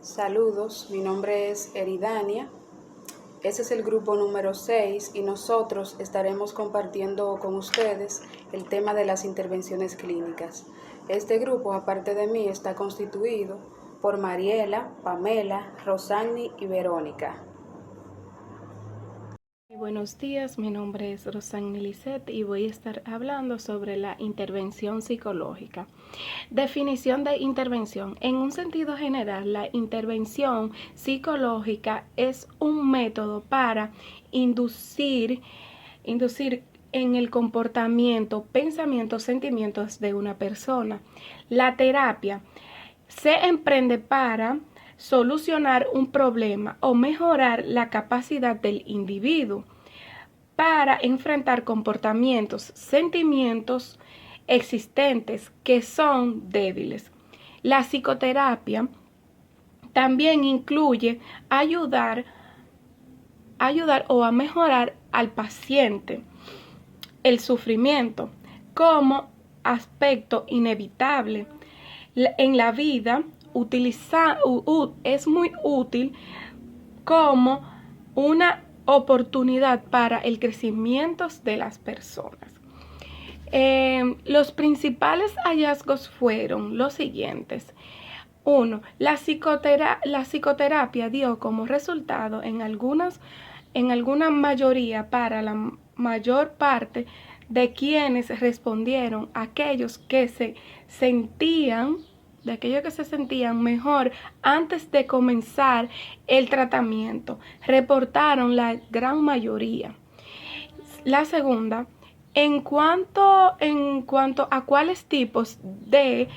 Saludos, mi nombre es Eridania. Ese es el grupo número 6 y nosotros estaremos compartiendo con ustedes el tema de las intervenciones clínicas. Este grupo, aparte de mí, está constituido por Mariela, Pamela, Rosani y Verónica. Buenos días, mi nombre es Rosani Lisset y voy a estar hablando sobre la intervención psicológica. Definición de intervención. En un sentido general, la intervención psicológica es un método para inducir en el comportamiento, pensamientos, sentimientos de una persona. La terapia se emprende para solucionar un problema o mejorar la capacidad del individuo para enfrentar comportamientos, sentimientos existentes que son débiles. La psicoterapia también incluye ayudar o a mejorar al paciente el sufrimiento como aspecto inevitable en la vida. Es muy útil como una oportunidad para el crecimiento de las personas. Los principales hallazgos fueron los siguientes. 1. La psicoterapia dio como resultado en alguna mayoría para la mayor parte de quienes respondieron, aquellos que se sentían mejor antes de comenzar el tratamiento, reportaron la gran mayoría. La segunda, en cuanto a cuáles tipos de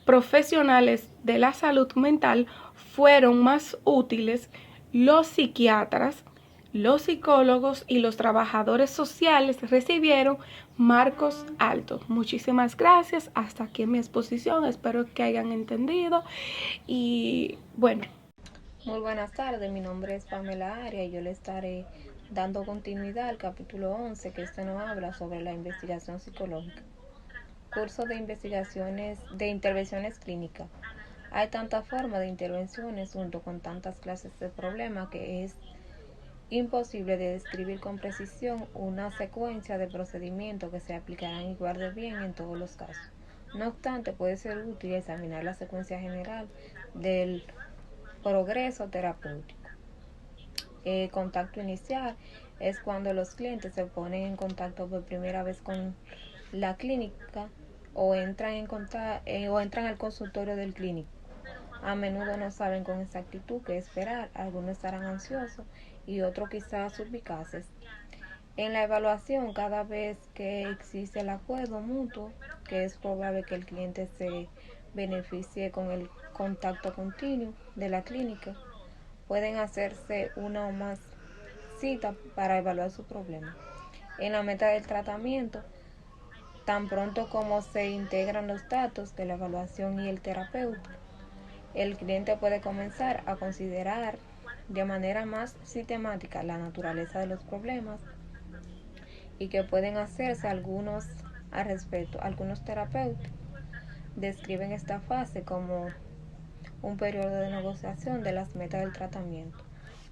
profesionales de la salud mental fueron más útiles, los psiquiatras, los psicólogos y los trabajadores sociales recibieron marcos altos. Muchísimas gracias. Hasta aquí mi exposición. Espero que hayan entendido. Y bueno. Muy buenas tardes, mi nombre es Pamela Arias y yo le estaré dando continuidad al capítulo 11, que nos habla sobre la investigación psicológica. Curso de intervenciones clínicas. Hay tantas formas de intervenciones junto con tantas clases de problemas que es imposible de describir con precisión una secuencia de procedimientos que se aplicarán igual de bien en todos los casos. No obstante, puede ser útil examinar la secuencia general del progreso terapéutico. Contacto inicial es cuando los clientes se ponen en contacto por primera vez con la clínica o entran al consultorio del clínico. A menudo no saben con exactitud qué esperar, algunos estarán ansiosos y otros quizás suspicaces. En la evaluación, cada vez que existe el acuerdo mutuo, que es probable que el cliente se beneficie con el contacto continuo de la clínica, pueden hacerse una o más citas para evaluar su problema. En la meta del tratamiento, tan pronto como se integran los datos de la evaluación y el terapeuta, el cliente puede comenzar a considerar de manera más sistemática la naturaleza de los problemas y que pueden hacerse algunos al respecto. Algunos terapeutas describen esta fase como un periodo de negociación de las metas del tratamiento.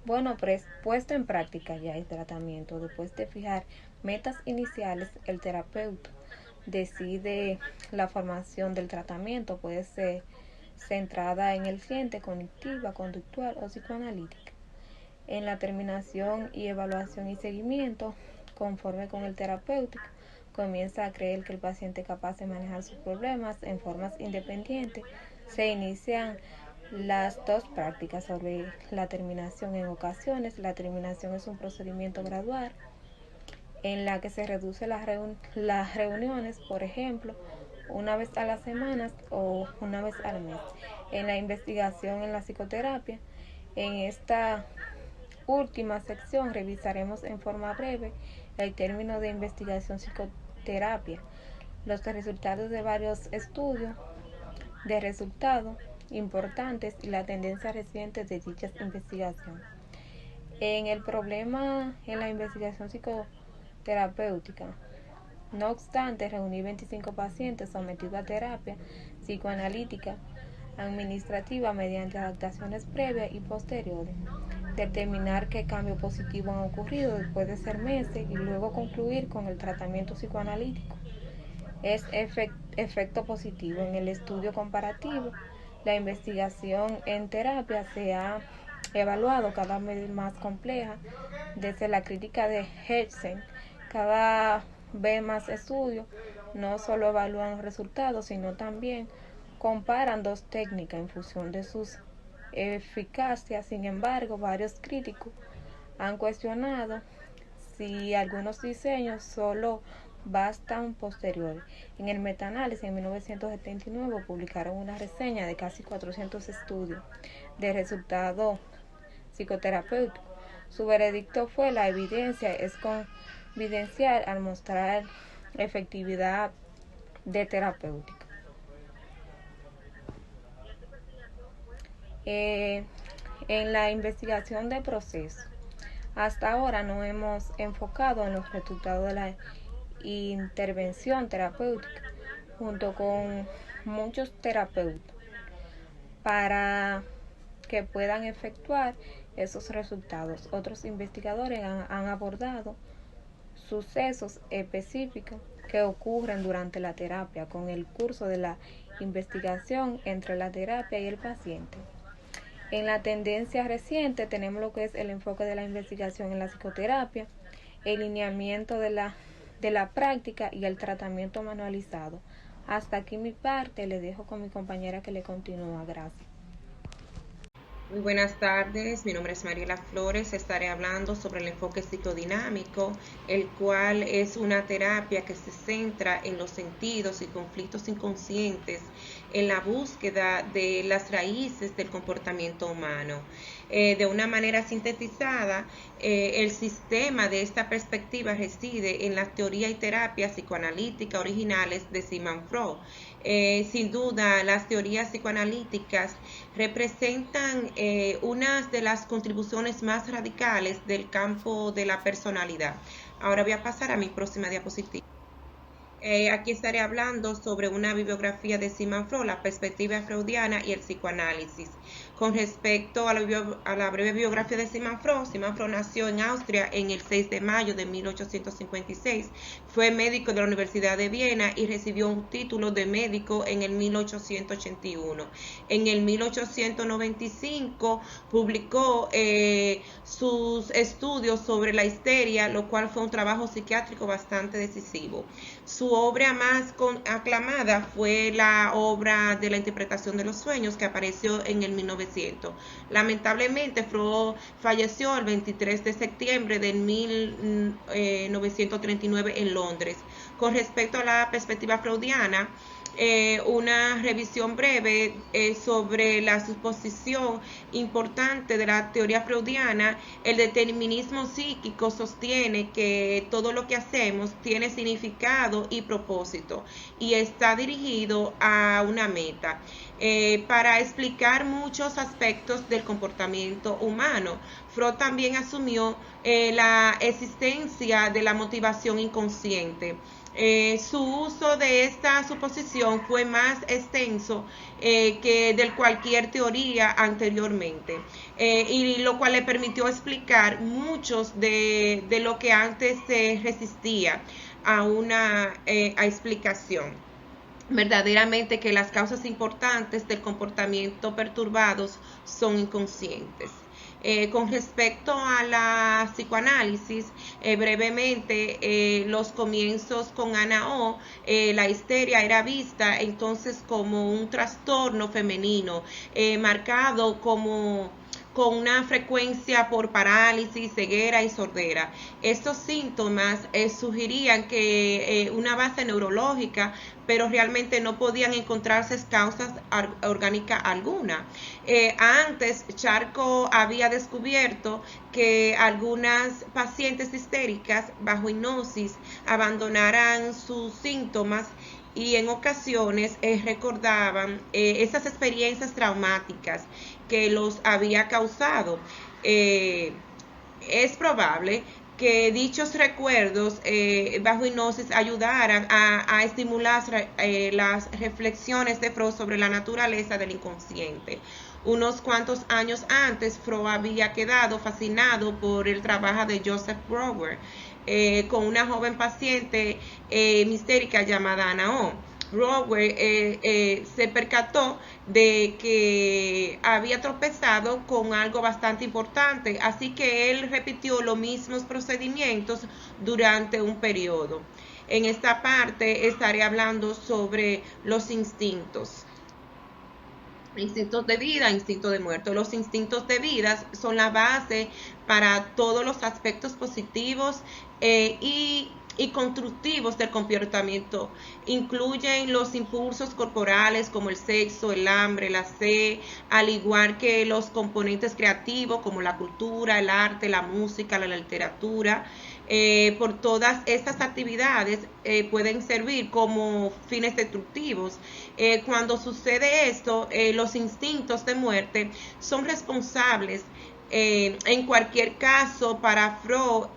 Bueno, puesto en práctica ya el tratamiento, después de fijar metas iniciales, el terapeuta decide la formación del tratamiento, puede ser centrada en el cliente, cognitiva, conductual o psicoanalítica. En la terminación y evaluación y seguimiento, conforme con el terapéutico, comienza a creer que el paciente es capaz de manejar sus problemas en formas independientes. Se inician las dos prácticas sobre la terminación. En ocasiones, la terminación es un procedimiento gradual en la que se reduce las reuniones, por ejemplo, una vez a las semanas o una vez al mes. En la investigación en la psicoterapia, en esta última sección revisaremos en forma breve el término de investigación psicoterapia, los resultados de varios estudios de resultados importantes y la tendencia reciente de dichas investigaciones. En la investigación psicoterapéutica, no obstante, reuní 25 pacientes sometidos a terapia psicoanalítica administrativa mediante adaptaciones previas y posteriores, determinar qué cambios positivos han ocurrido después de 6 meses y luego concluir con el tratamiento psicoanalítico. Es efecto positivo. En el estudio comparativo, la investigación en terapia se ha evaluado cada vez más compleja desde la crítica de Herzen. Cada vez más estudios no solo evalúan los resultados, sino también comparan dos técnicas en función de sus eficacias. Sin embargo, varios críticos han cuestionado si algunos diseños solo bastan posteriores. En el metaanálisis en 1979 publicaron una reseña de casi 400 estudios de resultados psicoterapéuticos. Su veredicto fue: la evidencia es confidencial al mostrar efectividad de terapéutica. En la investigación de proceso, hasta ahora no hemos enfocado en los resultados de la intervención terapéutica junto con muchos terapeutas para que puedan efectuar esos resultados. Otros investigadores han abordado sucesos específicos que ocurren durante la terapia con el curso de la investigación entre la terapia y el paciente. En la tendencia reciente tenemos lo que es el enfoque de la investigación en la psicoterapia, el lineamiento de la práctica y el tratamiento manualizado. Hasta aquí mi parte, le dejo con mi compañera que le continúa. Gracias. Muy buenas tardes, mi nombre es Mariela Flores. Estaré hablando sobre el enfoque psicodinámico, el cual es una terapia que se centra en los sentidos y conflictos inconscientes, en la búsqueda de las raíces del comportamiento humano. De una manera sintetizada, el sistema de esta perspectiva reside en la teoría y terapia psicoanalítica originales de Sigmund Freud. Sin duda, las teorías psicoanalíticas representan una de las contribuciones más radicales del campo de la personalidad. Ahora voy a pasar a mi próxima diapositiva. Aquí estaré hablando sobre una bibliografía de Sigmund Freud, la perspectiva freudiana y el psicoanálisis. Con respecto a la breve biografía de Sigmund Freud nació en Austria en el 6 de mayo de 1856. Fue médico de la Universidad de Viena y recibió un título de médico en el 1881. En el 1895 publicó sus estudios sobre la histeria, lo cual fue un trabajo psiquiátrico bastante decisivo. Su obra más aclamada fue la obra de la interpretación de los sueños, que apareció en el 1900. Lamentablemente, Freud falleció el 23 de septiembre de 1939 en Londres. Con respecto a la perspectiva freudiana, una revisión breve sobre la suposición importante de la teoría freudiana. El determinismo psíquico sostiene que todo lo que hacemos tiene significado y propósito y está dirigido a una meta. Para explicar muchos aspectos del comportamiento humano, Freud también asumió la existencia de la motivación inconsciente. Su uso de esta suposición fue más extenso que de cualquier teoría anteriormente, y lo cual le permitió explicar muchos de lo que antes se resistía a una explicación. Verdaderamente que las causas importantes del comportamiento perturbados son inconscientes. Con respecto a la psicoanálisis, brevemente, los comienzos con Anna O, la histeria era vista entonces como un trastorno femenino, marcado con una frecuencia por parálisis, ceguera y sordera. Estos síntomas sugerían que una base neurológica, pero realmente no podían encontrarse causas orgánicas alguna. Antes, Charcot había descubierto que algunas pacientes histéricas bajo hipnosis abandonaran sus síntomas y en ocasiones recordaban esas experiencias traumáticas que los había causado. Es probable que dichos recuerdos bajo hipnosis ayudaran a estimular las reflexiones de Freud sobre la naturaleza del inconsciente. Unos cuantos años antes, Freud había quedado fascinado por el trabajo de Joseph Brouwer con una joven paciente mistérica llamada Ana O. Brouwer se percató de que había tropezado con algo bastante importante, así que él repitió los mismos procedimientos durante un periodo. En esta parte estaré hablando sobre los instintos. Instintos de vida, instintos de muerte. Los instintos de vida son la base para todos los aspectos positivos y constructivos del comportamiento. Incluyen los impulsos corporales como el sexo, el hambre, la sed, al igual que los componentes creativos como la cultura, el arte, la música, la literatura. Por todas estas actividades pueden servir como fines destructivos. Cuando sucede esto, los instintos de muerte son responsables. En cualquier caso, para Freud,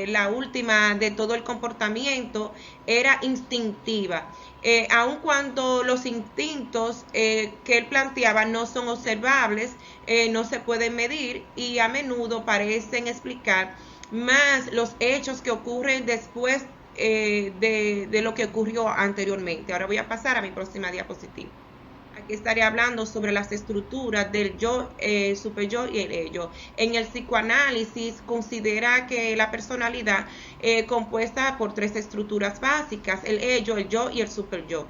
la última de todo el comportamiento era instintiva. Aun cuando los instintos que él planteaba no son observables, no se pueden medir y a menudo parecen explicar más los hechos que ocurren después de lo que ocurrió anteriormente. Ahora voy a pasar a mi próxima diapositiva. Aquí estaré hablando sobre las estructuras del yo, superyo y el ello. En el psicoanálisis considera que la personalidad compuesta por 3 estructuras básicas, el ello, el yo y el superyo.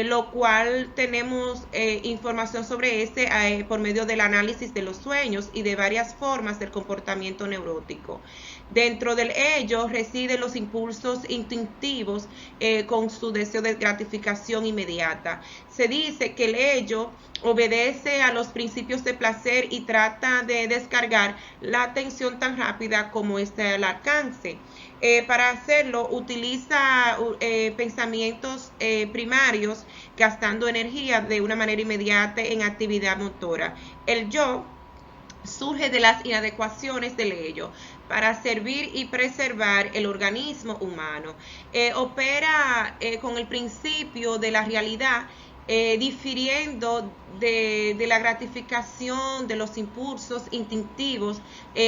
Lo cual tenemos información sobre este por medio del análisis de los sueños y de varias formas del comportamiento neurótico. Dentro del ello residen los impulsos instintivos con su deseo de gratificación inmediata. Se dice que el ello obedece a los principios de placer y trata de descargar la atención tan rápida como esté al alcance. Para hacerlo utiliza pensamientos primarios, gastando energía de una manera inmediata en actividad motora. El yo surge de las inadecuaciones del ello para servir y preservar el organismo humano. Opera con el principio de la realidad, difiriendo de la gratificación de los impulsos instintivos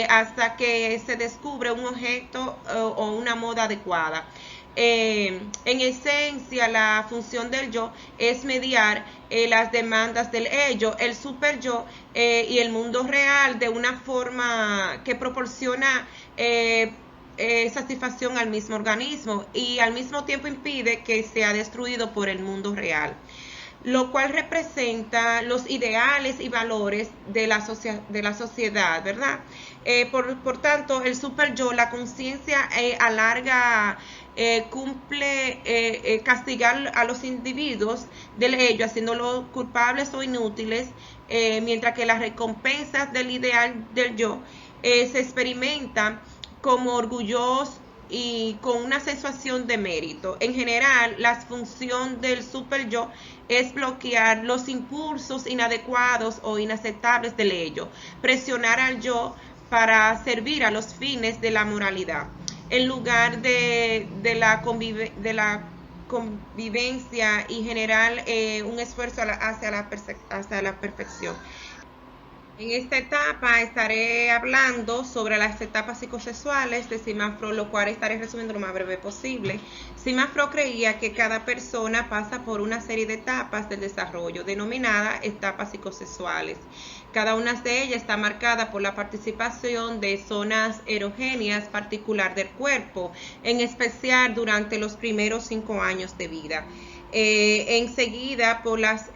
hasta que se descubre un objeto o una moda adecuada. En esencia, la función del yo es mediar las demandas del ello, el superyo y el mundo real de una forma que proporciona satisfacción al mismo organismo y al mismo tiempo impide que sea destruido por el mundo real, lo cual representa los ideales y valores de la sociedad, ¿verdad? Por tanto, el superyo, la conciencia alarga, cumple castigar a los individuos del ello, haciéndolos culpables o inútiles, mientras que las recompensas del ideal del yo se experimentan como orgullosos y con una sensación de mérito. En general, la función del superyo es bloquear los impulsos inadecuados o inaceptables del ello, presionar al yo para servir a los fines de la moralidad, en lugar de la convivencia y generar un esfuerzo hacia la perfección. En esta etapa estaré hablando sobre las etapas psicosexuales de Sigmund Freud, lo cual estaré resumiendo lo más breve posible. Sigmund Freud creía que cada persona pasa por una serie de etapas del desarrollo, denominadas etapas psicosexuales. Cada una de ellas está marcada por la participación de zonas erogéneas particular del cuerpo, en especial durante los primeros 5 años de vida. Enseguida por las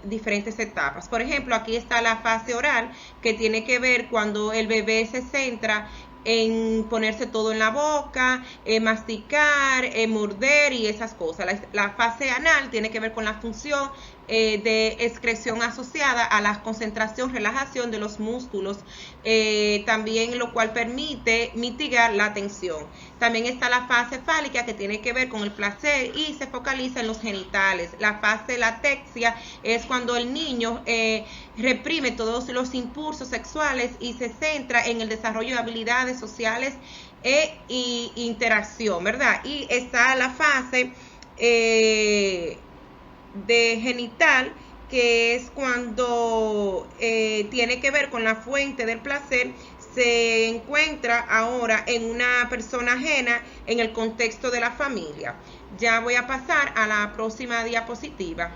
diferentes etapas. Por ejemplo, aquí está la fase oral, que tiene que ver cuando el bebé se centra en ponerse todo en la boca, masticar, morder y esas cosas. La fase anal tiene que ver con la función de excreción asociada a la concentración, relajación de los músculos, también lo cual permite mitigar la tensión. También está la fase fálica, que tiene que ver con el placer y se focaliza en los genitales. La fase latexia es cuando el niño reprime todos los impulsos sexuales y se centra en el desarrollo de habilidades sociales y interacción, ¿verdad? Y está la fase de genital, que es cuando tiene que ver con la fuente del placer, se encuentra ahora en una persona ajena en el contexto de la familia. Ya voy a pasar a la próxima diapositiva.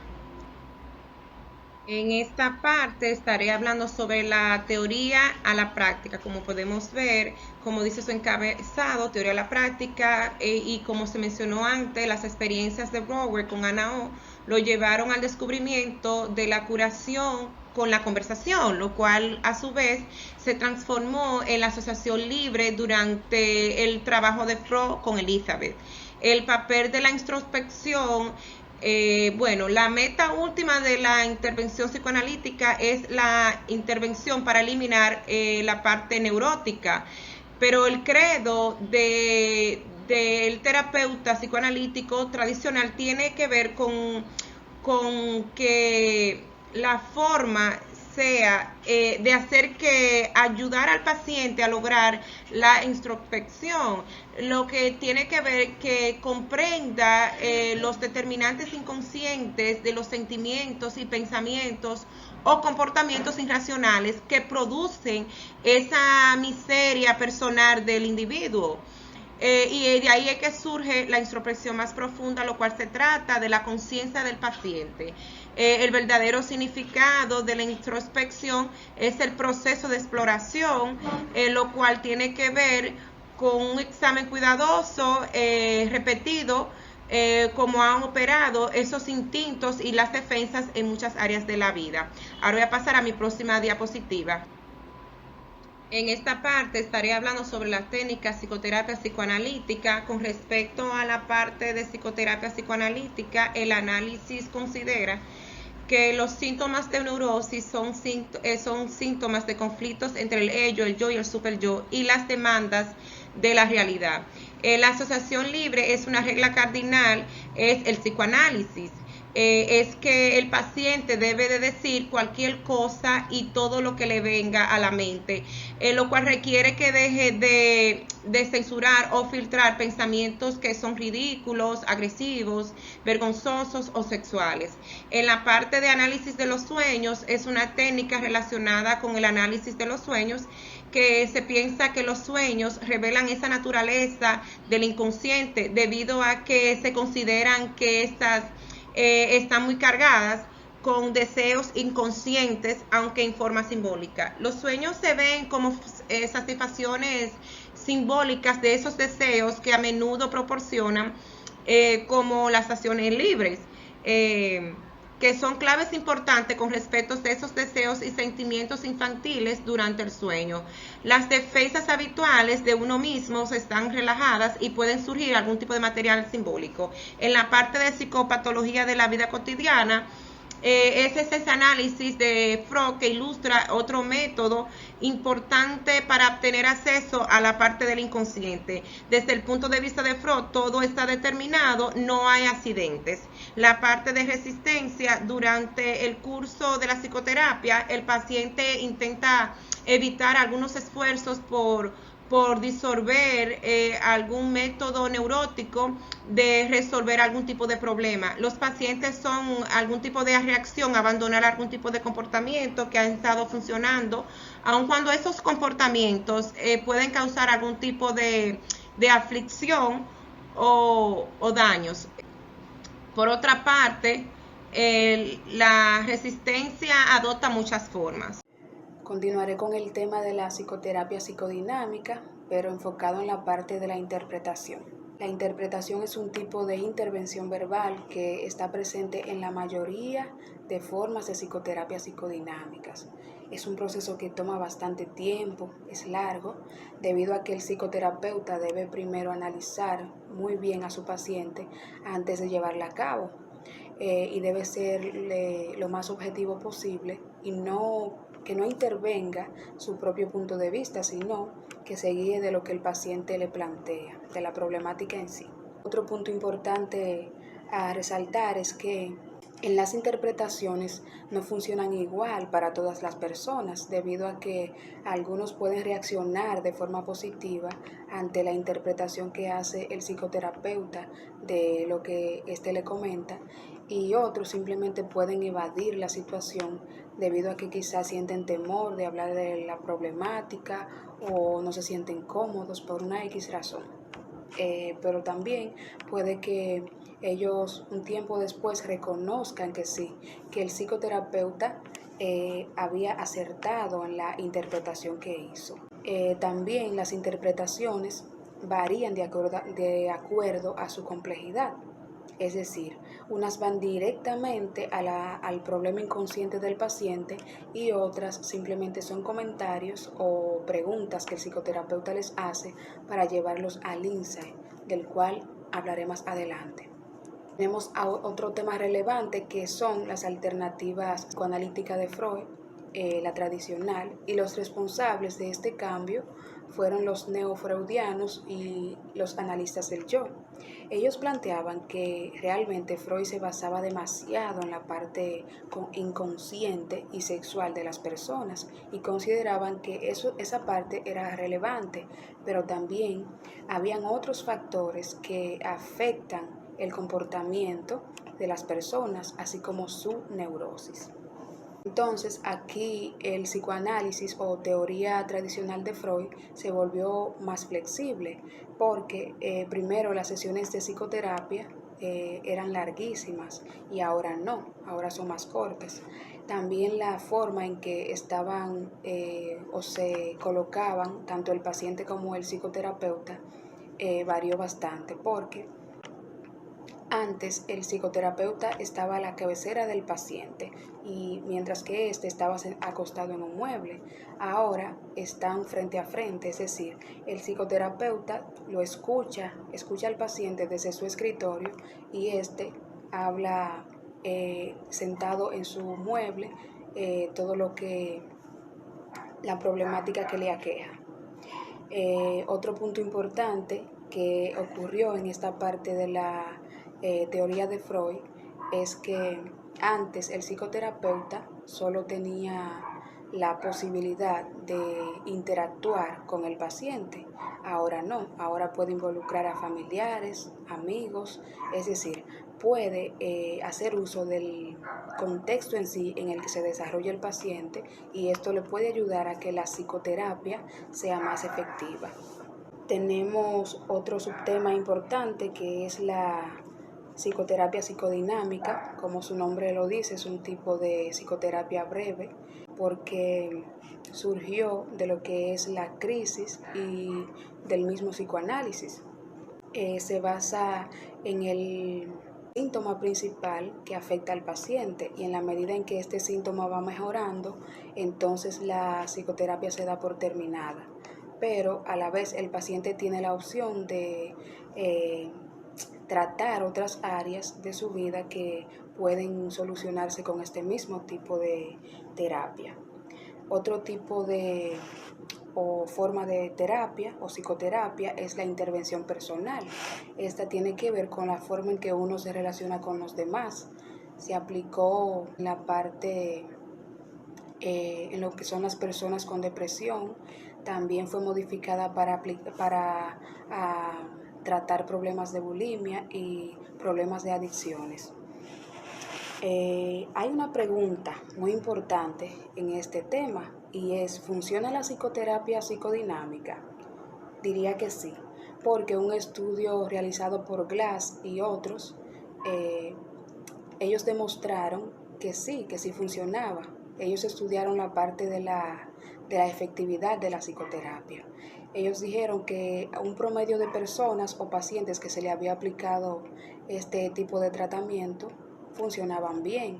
En esta parte estaré hablando sobre la teoría a la práctica. Como podemos ver, como dice su encabezado, teoría a la práctica, y como se mencionó antes, las experiencias de Brower con Ana O lo llevaron al descubrimiento de la curación con la conversación, lo cual a su vez se transformó en la asociación libre durante el trabajo de Freud con Elizabeth. El papel de la introspección, bueno, la meta última de la intervención psicoanalítica es la intervención para eliminar la parte neurótica, pero el credo del terapeuta psicoanalítico tradicional tiene que ver con que la forma sea de hacer que ayudar al paciente a lograr la introspección, lo que tiene que ver que comprenda los determinantes inconscientes de los sentimientos y pensamientos o comportamientos irracionales que producen esa miseria personal del individuo. Y de ahí es que surge la introspección más profunda, lo cual se trata de la conciencia del paciente. El verdadero significado de la introspección es el proceso de exploración, lo cual tiene que ver con un examen cuidadoso, repetido, cómo han operado esos instintos y las defensas en muchas áreas de la vida. Ahora voy a pasar a mi próxima diapositiva. En esta parte estaré hablando sobre las técnicas psicoterapia psicoanalítica. Con respecto a la parte de psicoterapia psicoanalítica, el análisis considera que los síntomas de neurosis son síntomas de conflictos entre el ello, el yo y el superyo y las demandas de la realidad. La asociación libre es una regla cardinal, es el psicoanálisis. Es que el paciente debe de decir cualquier cosa y todo lo que le venga a la mente, lo cual requiere que deje de censurar o filtrar pensamientos que son ridículos, agresivos, vergonzosos o sexuales. En la parte de análisis de los sueños es una técnica relacionada con el análisis de los sueños, que se piensa que los sueños revelan esa naturaleza del inconsciente debido a que se consideran que estas están muy cargadas con deseos inconscientes, aunque en forma simbólica. Los sueños se ven como satisfacciones simbólicas de esos deseos que a menudo proporcionan como las acciones libres, que son claves importantes con respecto a esos deseos y sentimientos infantiles durante el sueño. Las defensas habituales de uno mismo están relajadas y pueden surgir algún tipo de material simbólico. En la parte de psicopatología de la vida cotidiana, ese es ese análisis de Freud que ilustra otro método importante para obtener acceso a la parte del inconsciente. Desde el punto de vista de Freud, todo está determinado, no hay accidentes. La parte de resistencia, durante el curso de la psicoterapia, el paciente intenta evitar algunos esfuerzos por disolver algún método neurótico de resolver algún tipo de problema. Los pacientes son algún tipo de reacción, abandonar algún tipo de comportamiento que ha estado funcionando, aun cuando esos comportamientos pueden causar algún tipo de aflicción o daños. Por otra parte, la resistencia adopta muchas formas. Continuaré con el tema de la psicoterapia psicodinámica, pero enfocado en la parte de la interpretación. La interpretación es un tipo de intervención verbal que está presente en la mayoría de formas de psicoterapia psicodinámicas. Es un proceso que toma bastante tiempo, es largo, debido a que el psicoterapeuta debe primero analizar muy bien a su paciente antes de llevarla a cabo. Y debe ser lo más objetivo posible y que no intervenga su propio punto de vista, sino que se guíe de lo que el paciente le plantea, de la problemática en sí. Otro punto importante a resaltar es que En las interpretaciones no funcionan igual para todas las personas, debido a que algunos pueden reaccionar de forma positiva ante la interpretación que hace el psicoterapeuta de lo que éste le comenta, y otros simplemente pueden evadir la situación debido a que quizás sienten temor de hablar de la problemática o no se sienten cómodos por una X razón. Pero también puede que ellos un tiempo después reconozcan que sí, que el psicoterapeuta había acertado en la interpretación que hizo. También las interpretaciones varían de acuerdo a su complejidad. Es decir, unas van directamente al problema inconsciente del paciente y otras simplemente son comentarios o preguntas que el psicoterapeuta les hace para llevarlos al insight, del cual hablaré más adelante. Tenemos otro tema relevante que son las alternativas psicoanalíticas de Freud, la tradicional, y los responsables de este cambio fueron los neofreudianos y los analistas del yo. Ellos planteaban que realmente Freud se basaba demasiado en la parte inconsciente y sexual de las personas y consideraban que esa parte era relevante, pero también habían otros factores que afectan el comportamiento de las personas, así como su neurosis. Entonces, aquí el psicoanálisis o teoría tradicional de Freud se volvió más flexible porque primero las sesiones de psicoterapia eran larguísimas y ahora no, ahora son más cortas. También la forma en que estaban o se colocaban tanto el paciente como el psicoterapeuta varió bastante porque antes el psicoterapeuta estaba a la cabecera del paciente y mientras que éste estaba acostado en un mueble. Ahora están frente a frente, es decir, el psicoterapeuta lo escucha al paciente desde su escritorio y éste habla sentado en su mueble todo lo que la problemática que le aqueja. Otro punto importante que ocurrió en esta parte de la teoría de Freud es que antes el psicoterapeuta solo tenía la posibilidad de interactuar con el paciente. Ahora no, ahora puede involucrar a familiares, amigos, es decir, puede hacer uso del contexto en sí en el que se desarrolla el paciente y esto le puede ayudar a que la psicoterapia sea más efectiva. Tenemos otro subtema importante que es la psicoterapia psicodinámica. Como su nombre lo dice, es un tipo de psicoterapia breve porque surgió de lo que es la crisis y del mismo psicoanálisis. Se basa en el síntoma principal que afecta al paciente y en la medida en que este síntoma va mejorando, entonces la psicoterapia se da por terminada. Pero a la vez el paciente tiene la opción de tratar otras áreas de su vida que pueden solucionarse con este mismo tipo de terapia. Otro tipo de o forma de terapia o psicoterapia es la intervención personal. Esta tiene que ver con la forma en que uno se relaciona con los demás. Se aplicó en la parte en lo que son las personas con depresión. También fue modificada para tratar problemas de bulimia y problemas de adicciones. Hay una pregunta muy importante en este tema y es, ¿funciona la psicoterapia psicodinámica? Diría que sí, porque un estudio realizado por Glass y otros, ellos demostraron que sí funcionaba. Ellos estudiaron la parte de la efectividad de la psicoterapia. Ellos dijeron que un promedio de personas o pacientes que se le había aplicado este tipo de tratamiento funcionaban bien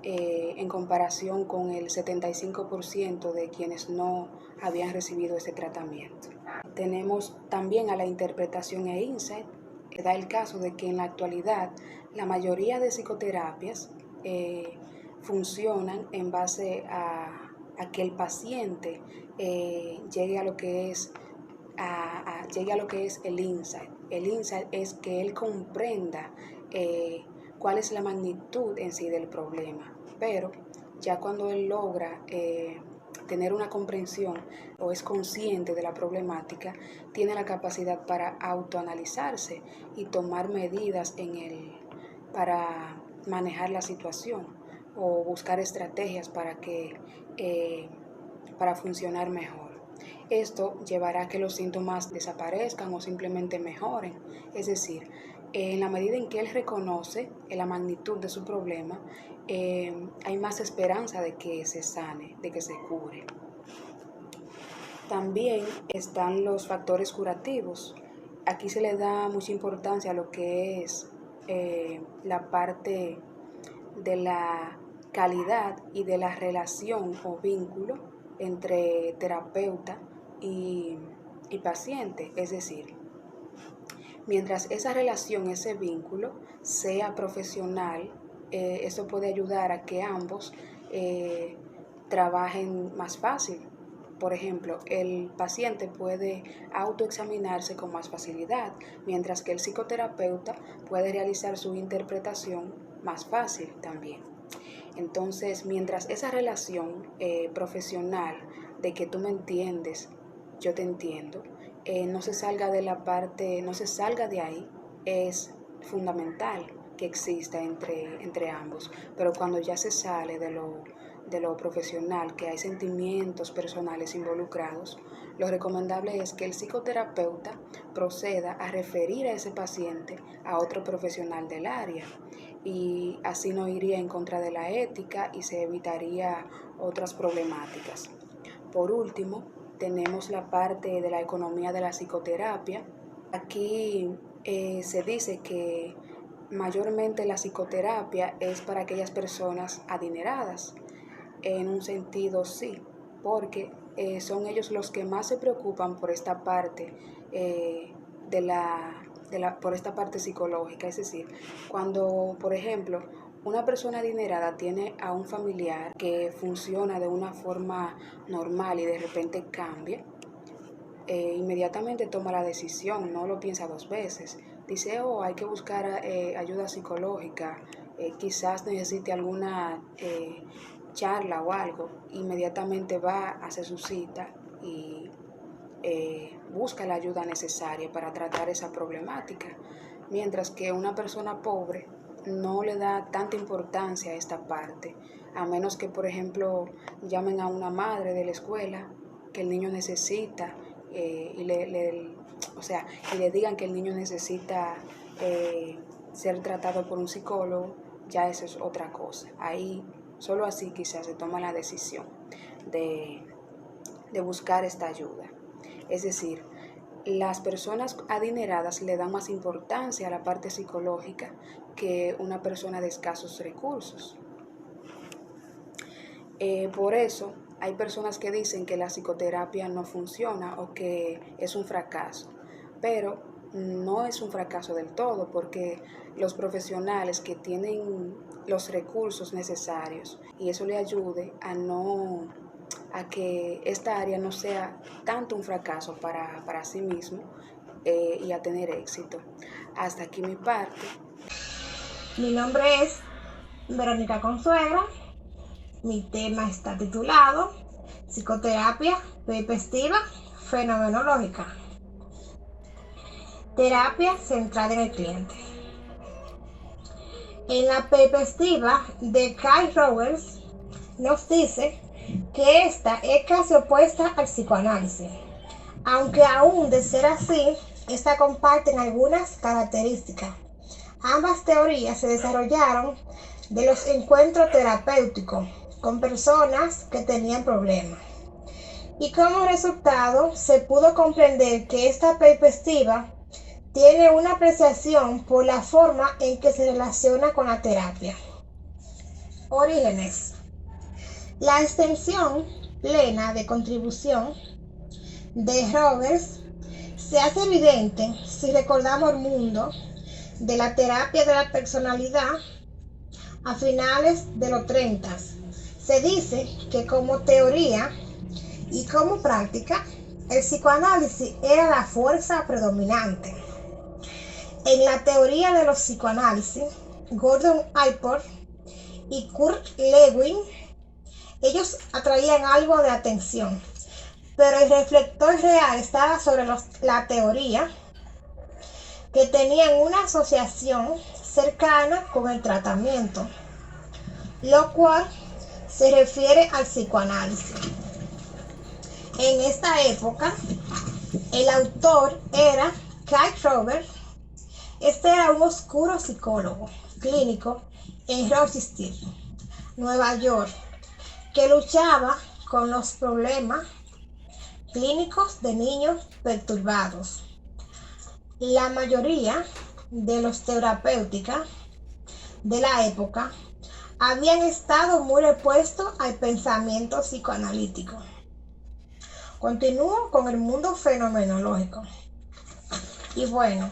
en comparación con el 75% de quienes no habían recibido este tratamiento. Tenemos también a la interpretación e insight. Da el caso de que en la actualidad la mayoría de psicoterapias funcionan en base a que el paciente llegue a lo que es el insight. El insight es que él comprenda cuál es la magnitud en sí del problema, pero ya cuando él logra tener una comprensión o es consciente de la problemática, tiene la capacidad para autoanalizarse y tomar medidas para manejar la situación o buscar estrategias para funcionar mejor. Esto llevará a que los síntomas desaparezcan o simplemente mejoren. Es decir, en la medida en que él reconoce la magnitud de su problema, hay más esperanza de que se sane, de que se cure. También están los factores curativos. Aquí se le da mucha importancia a lo que es la parte de la calidad y de la relación o vínculo entre terapeuta y paciente. Es decir, mientras esa relación, ese vínculo sea profesional, eso puede ayudar a que ambos trabajen más fácil. Por ejemplo, el paciente puede autoexaminarse con más facilidad, mientras que el psicoterapeuta puede realizar su interpretación más fácil también. Entonces, mientras esa relación profesional de que tú me entiendes, yo te entiendo, no se salga de ahí, es fundamental que exista entre ambos. Pero cuando ya se sale de lo profesional, que hay sentimientos personales involucrados, lo recomendable es que el psicoterapeuta proceda a referir a ese paciente a otro profesional del área, y así no iría en contra de la ética y se evitaría otras problemáticas. Por último, tenemos la parte de la economía de la psicoterapia. Aquí se dice que mayormente la psicoterapia es para aquellas personas adineradas. En un sentido sí, porque son ellos los que más se preocupan por esta parte por esta parte psicológica. Es decir, cuando, por ejemplo, una persona adinerada tiene a un familiar que funciona de una forma normal y de repente cambia, inmediatamente toma la decisión, no lo piensa dos veces. Dice, hay que buscar ayuda psicológica, quizás necesite alguna charla o algo. Inmediatamente va, hace su cita y busca la ayuda necesaria para tratar esa problemática. Mientras que una persona pobre no le da tanta importancia a esta parte, a menos que, por ejemplo, llamen a una madre de la escuela que el niño necesita y le digan que el niño necesita ser tratado por un psicólogo. Ya eso es otra cosa. Ahí, solo así quizás se toma la decisión de buscar esta ayuda. Es decir, las personas adineradas le dan más importancia a la parte psicológica que una persona de escasos recursos. Por eso hay personas que dicen que la psicoterapia no funciona o que es un fracaso, pero no es un fracaso del todo, porque los profesionales que tienen los recursos necesarios, y eso le ayude a que esta área no sea tanto un fracaso para sí mismo y a tener éxito. Hasta aquí mi parte. Mi nombre es Verónica Consuegra. Mi tema está titulado Psicoterapia perspectiva fenomenológica. Terapia centrada en el cliente. En la perspectiva de Carl Rogers nos dice que esta es casi opuesta al psicoanálisis, aunque aún de ser así, esta comparten algunas características. Ambas teorías se desarrollaron de los encuentros terapéuticos con personas que tenían problemas, y como resultado se pudo comprender que esta perspectiva tiene una apreciación por la forma en que se relaciona con la terapia. Orígenes. La extensión plena de contribución de Rogers se hace evidente si recordamos el mundo de la terapia de la personalidad a finales de los 30. Se dice que como teoría y como práctica, el psicoanálisis era la fuerza predominante. En la teoría de los psicoanálisis, Gordon Allport y Kurt Lewin, ellos atraían algo de atención, pero el reflector real estaba sobre la teoría que tenían una asociación cercana con el tratamiento, lo cual se refiere al psicoanálisis. En esta época, el autor era Kyle Roberts. Este era un oscuro psicólogo clínico en Rochester, Nueva York, que luchaba con los problemas clínicos de niños perturbados. La mayoría de los terapéuticas de la época habían estado muy expuestos al pensamiento psicoanalítico. Continúo con el mundo fenomenológico. Y bueno,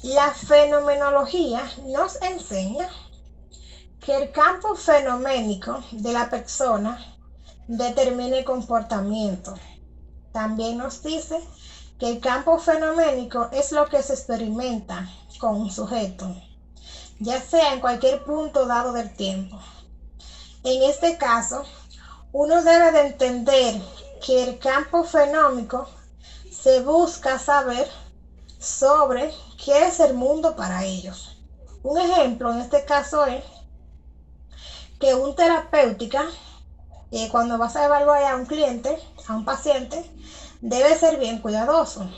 la fenomenología nos enseña que el campo fenoménico de la persona determina el comportamiento. También nos dice que el campo fenoménico es lo que se experimenta con un sujeto, ya sea en cualquier punto dado del tiempo. En este caso, uno debe de entender que el campo fenómico se busca saber sobre qué es el mundo para ellos. Un ejemplo en este caso es que un terapéutica, cuando vas a evaluar a un cliente, a un paciente, debe ser bien cuidadoso,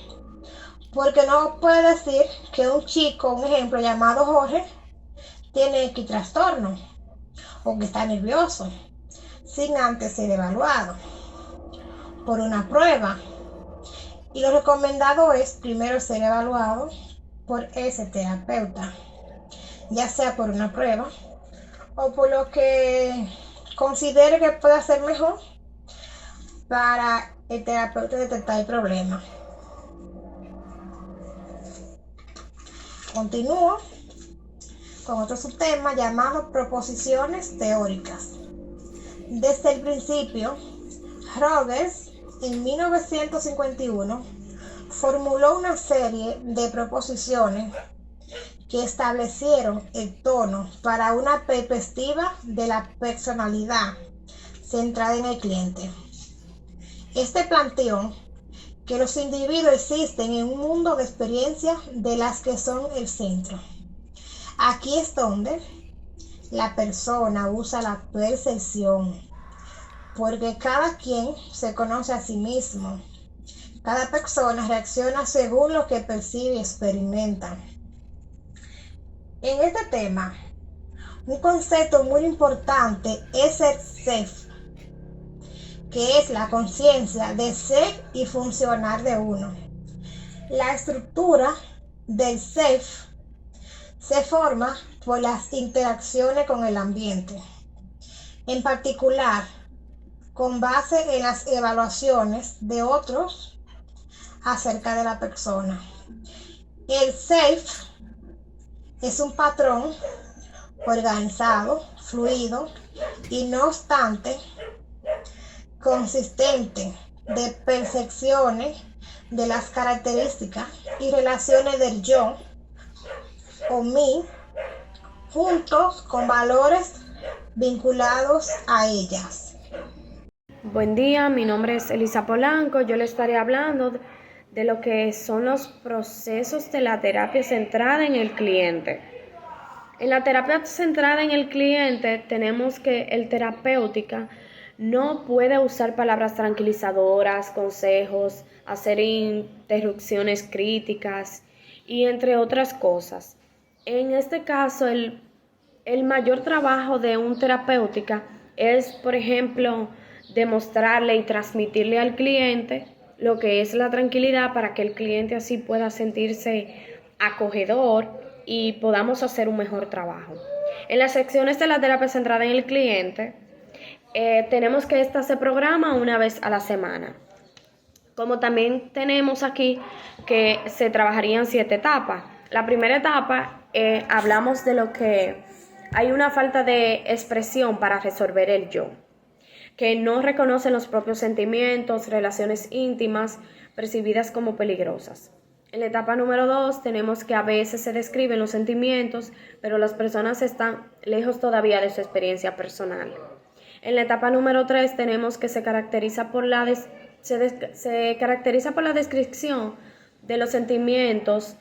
porque no puede decir que un chico, un ejemplo llamado Jorge, tiene X trastorno o que está nervioso, sin antes ser evaluado por una prueba. Y lo recomendado es primero ser evaluado por ese terapeuta, ya sea por una prueba o por lo que considere que pueda ser mejor para el terapeuta detectar el problema. Continúo con otro subtema llamado proposiciones teóricas. Desde el principio, Rogers en 1951 formuló una serie de proposiciones que establecieron el tono para una perspectiva de la personalidad centrada en el cliente. Este planteó que los individuos existen en un mundo de experiencias de las que son el centro. Aquí es donde la persona usa la percepción, porque cada quien se conoce a sí mismo. Cada persona reacciona según lo que percibe y experimenta. En este tema, un concepto muy importante es el self, que es la conciencia de ser y funcionar de uno. La estructura del self se forma por las interacciones con el ambiente, en particular con base en las evaluaciones de otros acerca de la persona. El self es un patrón organizado, fluido y no obstante consistente de percepciones de las características y relaciones del yo o mí, juntos con valores vinculados a ellas. Buen día, mi nombre es Elisa Polanco. Yo le estaré hablando de lo que son los procesos de la terapia centrada en el cliente. En la terapia centrada en el cliente tenemos que el terapéutica no puede usar palabras tranquilizadoras, consejos, hacer interrupciones críticas y entre otras cosas. En este caso, el mayor trabajo de un terapéutica es, por ejemplo, demostrarle y transmitirle al cliente lo que es la tranquilidad para que el cliente así pueda sentirse acogedor y podamos hacer un mejor trabajo. En las secciones de la terapia centrada en el cliente, tenemos que esta se programa una vez a la semana. Como también tenemos aquí que se trabajarían 7 etapas. La primera etapa, hablamos de lo que hay una falta de expresión para resolver el yo, que no reconocen los propios sentimientos, relaciones íntimas percibidas como peligrosas. En la etapa número 2 tenemos que a veces se describen los sentimientos, pero las personas están lejos todavía de su experiencia personal. En la etapa número 3 tenemos que se caracteriza por la descripción de los sentimientos,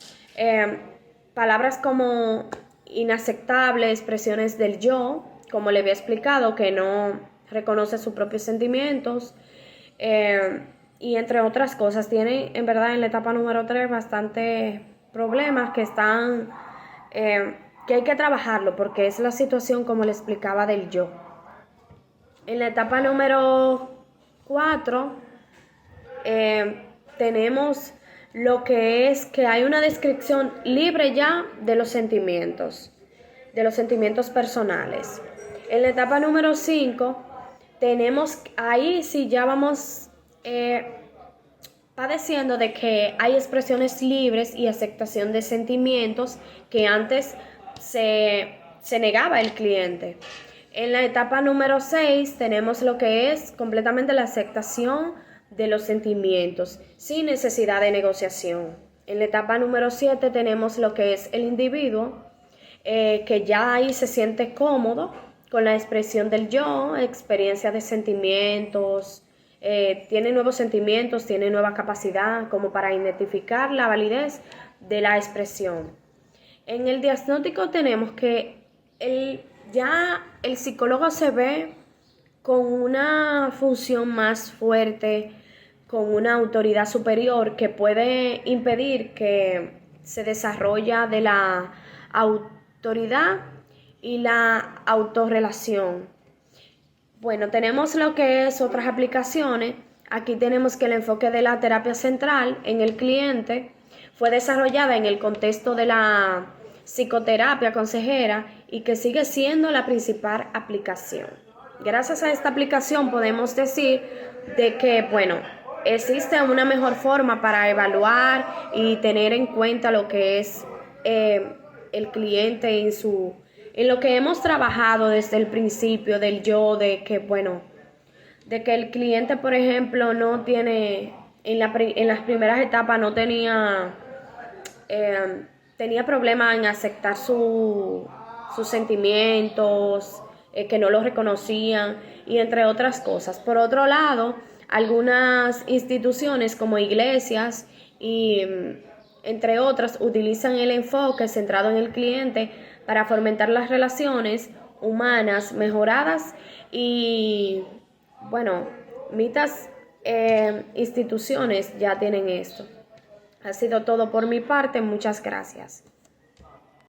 palabras como inaceptable, expresiones del yo, como le había explicado, que no reconoce sus propios sentimientos, y entre otras cosas. Tiene en verdad en la etapa número 3 bastantes problemas que están, que hay que trabajarlo, porque es la situación como le explicaba del yo. En la etapa número 4 tenemos lo que es que hay una descripción libre ya de los sentimientos personales. En la etapa número 5 tenemos, ahí sí ya vamos padeciendo de que hay expresiones libres y aceptación de sentimientos que antes se negaba el cliente. En la etapa número 6 tenemos lo que es completamente la aceptación de los sentimientos sin necesidad de negociación. En la etapa número 7 tenemos lo que es el individuo, que ya ahí se siente cómodo con la expresión del yo, experiencia de sentimientos, tiene nuevos sentimientos, tiene nueva capacidad como para identificar la validez de la expresión. En el diagnóstico tenemos que ya el psicólogo se ve con una función más fuerte, con una autoridad superior que puede impedir que se desarrolle de la autoridad y la autorrelación. Bueno, tenemos lo que es otras aplicaciones. Aquí tenemos que el enfoque de la terapia central en el cliente fue desarrollada en el contexto de la psicoterapia consejera y que sigue siendo la principal aplicación. Gracias a esta aplicación podemos decir de que, bueno, existe una mejor forma para evaluar y tener en cuenta lo que es el cliente en lo que hemos trabajado desde el principio del yo, de que, bueno, de que el cliente, por ejemplo, no tiene, en las primeras etapas no tenía problemas en aceptar sus sentimientos, que no los reconocían, y entre otras cosas. Por otro lado, algunas instituciones como iglesias y entre otras utilizan el enfoque centrado en el cliente para fomentar las relaciones humanas mejoradas y, bueno, muchas instituciones ya tienen esto. Ha sido todo por mi parte, muchas gracias.